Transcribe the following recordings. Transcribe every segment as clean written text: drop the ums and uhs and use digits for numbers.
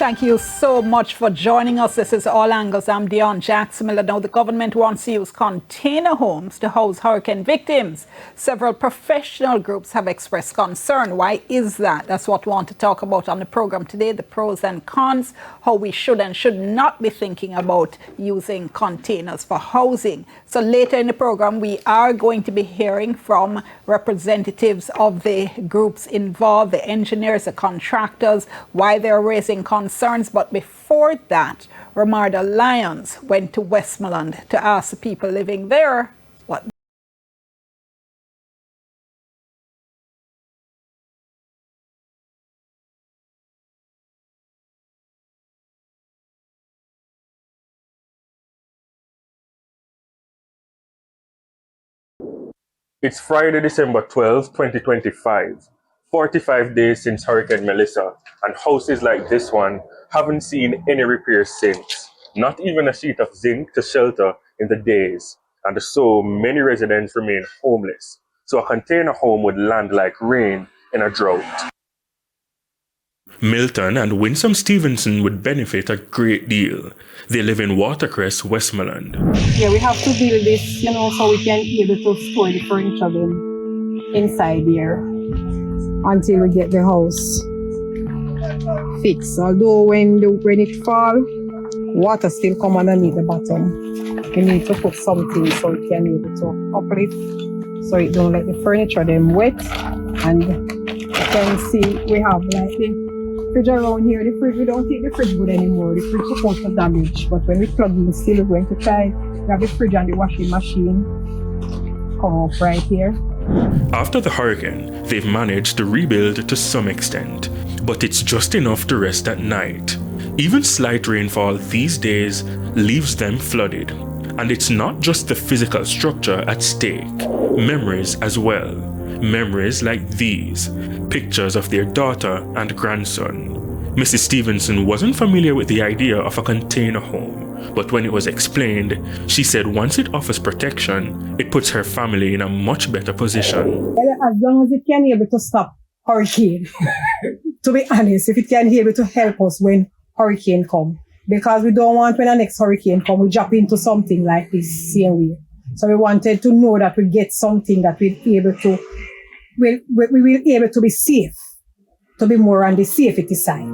Thank you so much for joining us. This is All Angles. I'm Dion Jackson Miller. Now, the government wants to use container homes to house hurricane victims. Several professional groups have expressed concern. Why is that? That's what we want to talk about on the program today, the pros and cons, how we should and should not be thinking about using containers for housing. So later in the program, we are going to be hearing from representatives of the groups involved, the engineers, the contractors, why they're raising concerns. But before that, Ramarda Lyons went to Westmoreland to ask the people living there what. It's Friday, December 12, 2025. 45 days since Hurricane Melissa, and houses like this one haven't seen any repairs since. Not even a sheet of zinc to shelter in the days, and so many residents remain homeless. So a container home would land like rain in a drought. Milton and Winsome Stevenson would benefit a great deal. They live in Watercress, Westmoreland. Yeah, we have to build this, so we can be able to store the furniture inside here until we get the house fixed. Although when it fall, water still come underneath the bottom. We need to put something so it can be able to uplift, so it don't let the furniture them wet. And you can see we have like the fridge around here. The fridge, we don't take the fridge good anymore. The fridge is supposed to damage, but when we plug in, still we're going to try. We have the fridge and the washing machine come up right here. After the hurricane, they've managed to rebuild to some extent, but it's just enough to rest at night. Even slight rainfall these days leaves them flooded. And it's not just the physical structure at stake, memories as well. Memories like these, pictures of their daughter and grandson. Mrs. Stevenson wasn't familiar with the idea of a container home, but when it was explained, she said once it offers protection, it puts her family in a much better position. As long as it can be able to stop hurricane, to be honest, if it can be able to help us when hurricane come, because we don't want when the next hurricane come, we jump into something like this same way. So we wanted to know that we get something that we will be able to be safe, to be more on the safety side.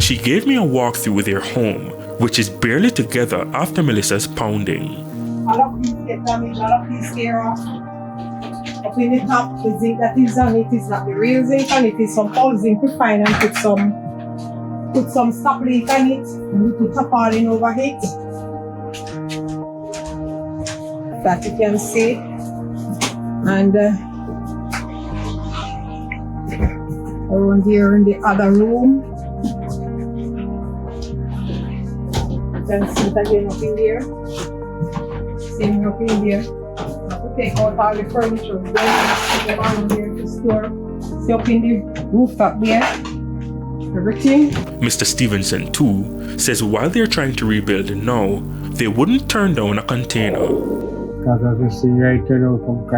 She gave me a walkthrough with their home, which is barely together after Melissa's pounding. All of these get damaged, all of these tear off. Up in the top, the zinc that is on it is not the real zinc, and it is some old zinc we find and put some stop link on it, and we put tarpaulin over it. That you can see. And around here in the other room. You can see it again up in there. Same up in there. Have to take out all the furniture. Then around here to store. See up in the rooftop there. Everything. Mr. Stevenson too says while they're trying to rebuild now, they wouldn't turn down a container. Because as you see right now,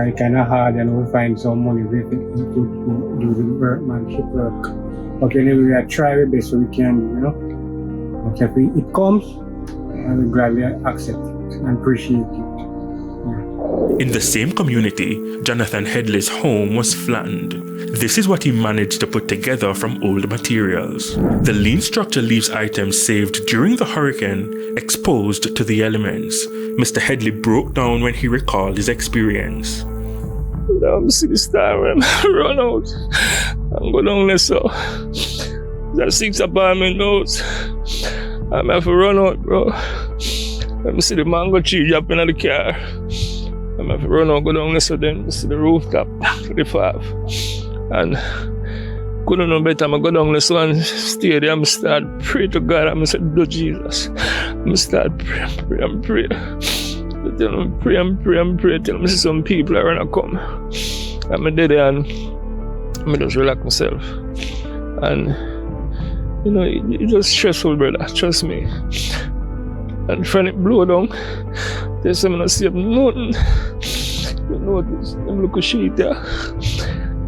it's kind of hard and we find some money to do the workmanship work. But anyway, we try our best so we can, But if it comes, I will gladly accept it and appreciate it. In the same community, Jonathan Headley's home was flattened. This is what he managed to put together from old materials. The lean structure leaves items saved during the hurricane exposed to the elements. Mr. Headley broke down when he recalled his experience. I'm see this time when I run out and go down there, so there's 6 apartment notes. I'm have to run out, bro. Let me see the mango tree dropping in the car. I'm have to run out, go down there, so then see the rooftop, the 5. And couldn't know better, I'm go down there, so and stay there, I'm start pray to God, I'm say, do Jesus. I'm start pray and pray. Tell me pray and pray and pray. Tell me some people are gonna come. I'm there and I just relax myself. And it's just stressful, brother. Trust me. And when it blow down, there's someone that see nothing. You know this. I'm looking shit there.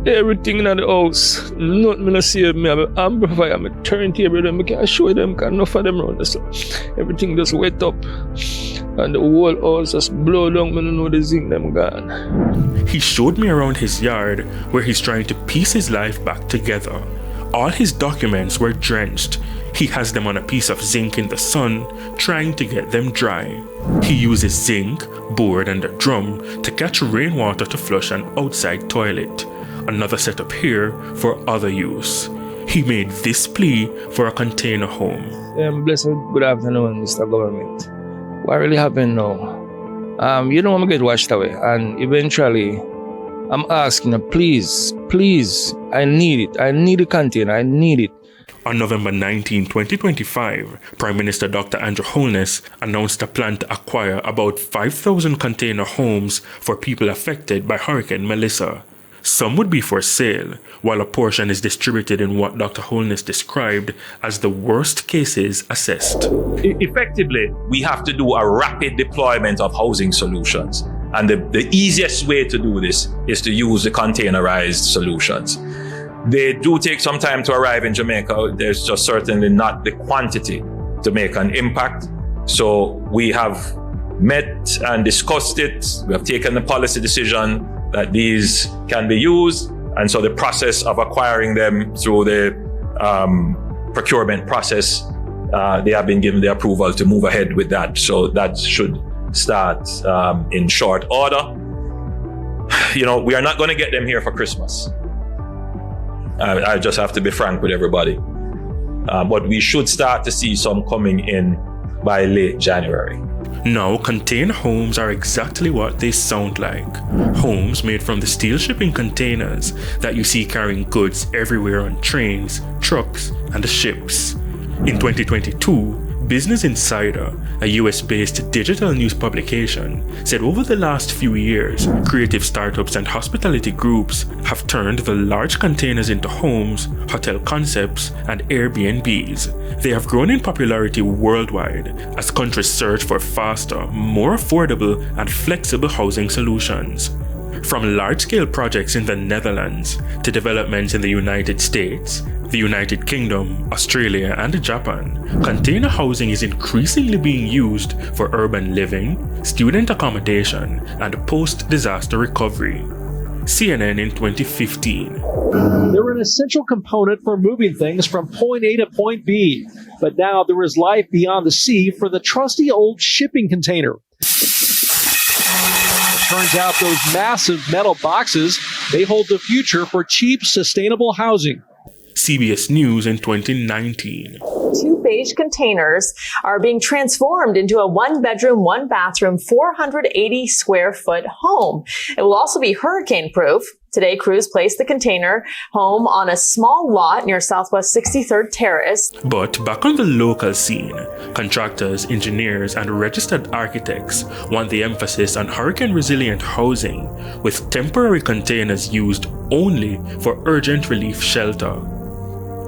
Everything in the house, nothing me no save me. I'm an amplifier, I'm a turntable, them I can't show them, cause enough of them around the so everything just wet up. And the whole house just blow down, me no know the zinc them gone. He showed me around his yard where he's trying to piece his life back together. All his documents were drenched. He has them on a piece of zinc in the sun, trying to get them dry. He uses zinc, board, and a drum to catch rainwater to flush an outside toilet. Another setup here for other use. He made this plea for a container home. Blessed good afternoon, Mr. Government. What really happened now? I'm gonna get washed away, and eventually I'm asking, please, I need it. I need a container. I need it. On November 19, 2025, Prime Minister Dr. Andrew Holness announced a plan to acquire about 5,000 container homes for people affected by Hurricane Melissa. Some would be for sale, while a portion is distributed in what Dr. Holness described as the worst cases assessed. Effectively, we have to do a rapid deployment of housing solutions. And the easiest way to do this is to use the containerized solutions. They do take some time to arrive in Jamaica. There's just certainly not the quantity to make an impact. So we have met and discussed it. We have taken the policy decision that these can be used. And so the process of acquiring them through the procurement process, they have been given the approval to move ahead with that. So that should start in short order. We are not going to get them here for Christmas. I just have to be frank with everybody. But we should start to see some coming in by late January. Now, container homes are exactly what they sound like. Homes made from the steel shipping containers that you see carrying goods everywhere on trains, trucks, and ships. In 2022, Business Insider, a US-based digital news publication, said over the last few years, creative startups and hospitality groups have turned the large containers into homes, hotel concepts, and Airbnbs. They have grown in popularity worldwide as countries search for faster, more affordable, and flexible housing solutions. From large-scale projects in the Netherlands to developments in the United States, the United Kingdom, Australia, and Japan, container housing is increasingly being used for urban living, student accommodation, and post-disaster recovery. CNN in 2015. They're an essential component for moving things from point A to point B. But now there is life beyond the sea for the trusty old shipping container. Turns out those massive metal boxes, they hold the future for cheap, sustainable housing. CBS News in 2019. 2 beige containers are being transformed into a 1-bedroom, 1-bathroom, 480 square foot home. It will also be hurricane proof. Today, crews placed the container home on a small lot near Southwest 63rd Terrace. But back on the local scene, contractors, engineers, and registered architects want the emphasis on hurricane-resilient housing, with temporary containers used only for urgent relief shelter.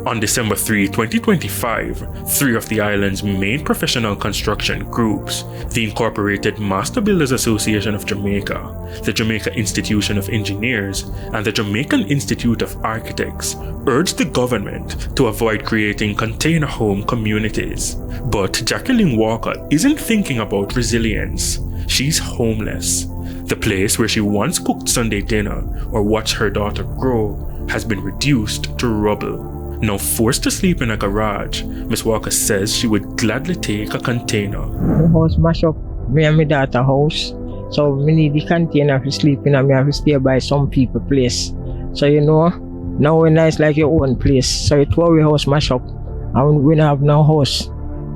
On December 3, 2025, 3 of the island's main professional construction groups, the Incorporated Master Builders Association of Jamaica, the Jamaica Institution of Engineers, and the Jamaican Institute of Architects, urged the government to avoid creating container home communities. But Jacqueline Walker isn't thinking about resilience. She's homeless. The place where she once cooked Sunday dinner or watched her daughter grow has been reduced to rubble. Now forced to sleep in a garage, Miss Walker says she would gladly take a container. The house mash up me and my daughter house. So we need the container to sleep in and we have to stay by some people place. So now when it's like your own place. So it's where we house mash up and we don't have no house.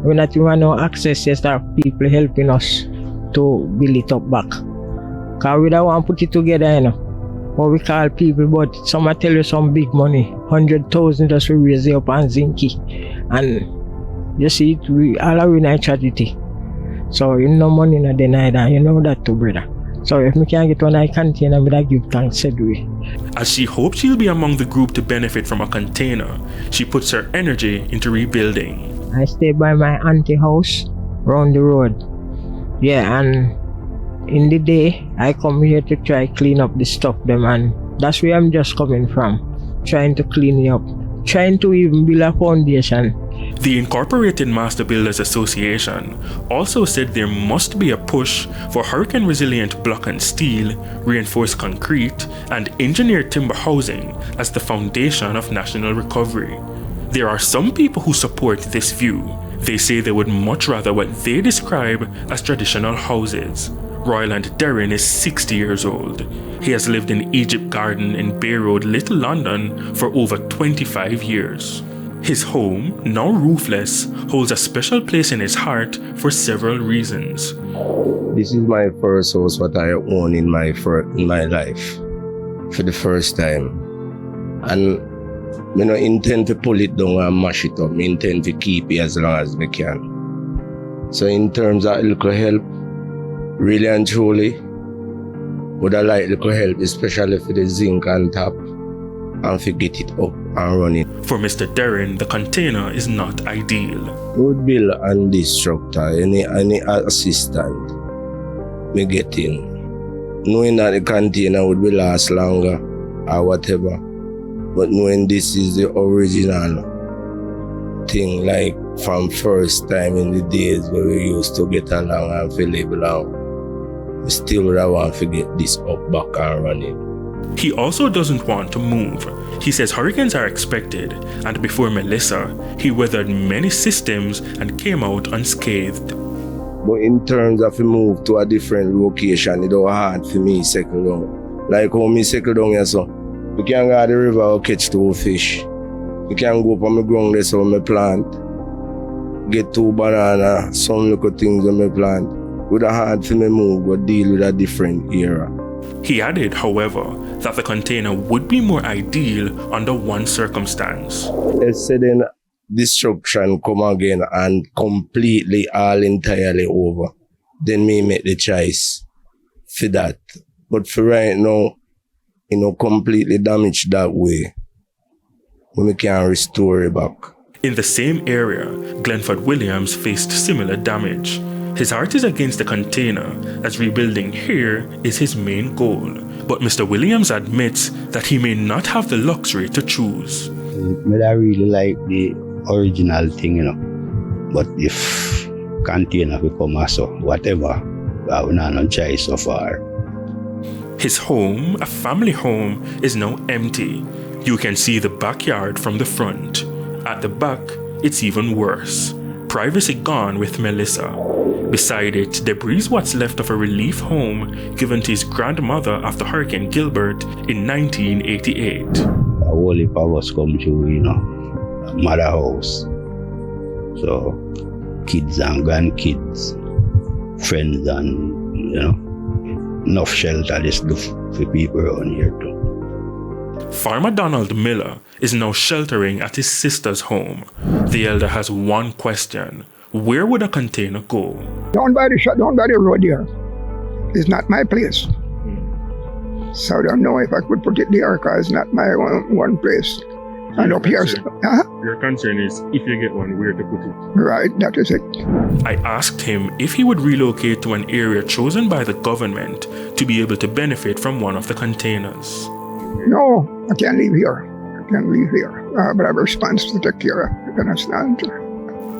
We not even no access to start people helping us to build it up back. Cause we don't want to put it together, What we call people, but some tell you some big money, 100,000 just to raise it up and zinky. And you see, we all are in a tragedy. So no money in the neither, that too, brother. So if we can get one I container, I'm gonna give thanks, said we. As she hopes she'll be among the group to benefit from a container, she puts her energy into rebuilding. I stay by my auntie house, round the road. Yeah, and in the day, I come here to try clean up the stuff them and That's where I'm just coming from. Trying to clean it up. Trying to even build a foundation. The Incorporated Master Builders Association also said there must be a push for hurricane-resilient block and steel, reinforced concrete, and engineered timber housing as the foundation of national recovery. There are some people who support this view. They say they would much rather what they describe as traditional houses. Royland Derrin is 60 years old. He has lived in Egypt Garden in Bay Road, Little London for over 25 years. His home, now roofless, holds a special place in his heart for several reasons. This is my first house what I own in my life for the first time. And I don't intend to pull it down and mash it up. I intend to keep it as long as I can. So in terms of little help, really and truly, would I like little help, especially for the zinc on top and to get it up and running. For Mr. Derrin, the container is not ideal. Would build an instructor, any assistant me get in, knowing that the container would be last longer or whatever, but knowing this is the original thing, like from first time in the days where we used to get along and feel live along, we still would want to get this up back and running. He also doesn't want to move. He says hurricanes are expected, and before Melissa, he weathered many systems and came out unscathed. But in terms of a move to a different location, it was hard for me to settle down. Like how me settle down here, so we can go to the river or catch 2 fish. We can go up on the ground there so me plant, get 2 banana, some little things on my plant. It was hard for me move, but deal with a different era. He added, however, that the container would be more ideal under one circumstance. Let's say then destruction come again and completely all entirely over. Then me make the choice for that. But for right now, completely damaged that way, we can't restore it back. In the same area, Glenford Williams faced similar damage. His heart is against the container, as rebuilding here is his main goal. But Mr. Williams admits that he may not have the luxury to choose. I really like the original thing, but if container become also whatever, I will not no choice so far. His home, a family home, is now empty. You can see the backyard from the front. At the back, it's even worse. Privacy gone with Melissa. Beside it, debris is what's left of a relief home given to his grandmother after Hurricane Gilbert in 1988. A whole heap of us come to, mother house. So, kids and grandkids, friends and, enough shelter this do for people around here too. Farmer Donald Miller is now sheltering at his sister's home. The elder has one question. Where would a container go? Down by the road there. It's not my place. So I don't know if I could put it there because it's not my one place. And up here. Your concern is if you get one, where to put it. Right, that is it. I asked him if he would relocate to an area chosen by the government to be able to benefit from one of the containers. No, I can't leave here. I can't leave here. But I have a response to take care of. You understand?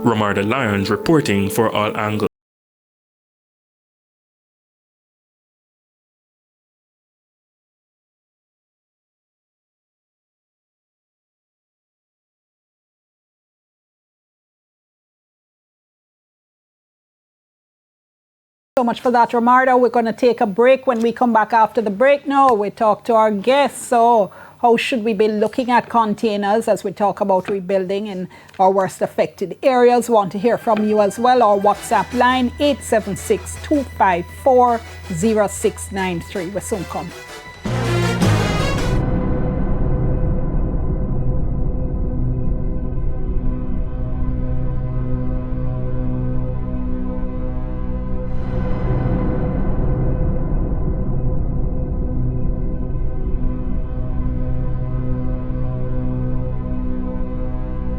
Romarda Lyons reporting for All Angles. So much for that, Romarda. We're going to take a break. When we come back after the break now, we talk to our guests. So how should we be looking at containers as we talk about rebuilding in our worst affected areas? Want to hear from you as well. Our WhatsApp line 876-254-0693. We'll soon come.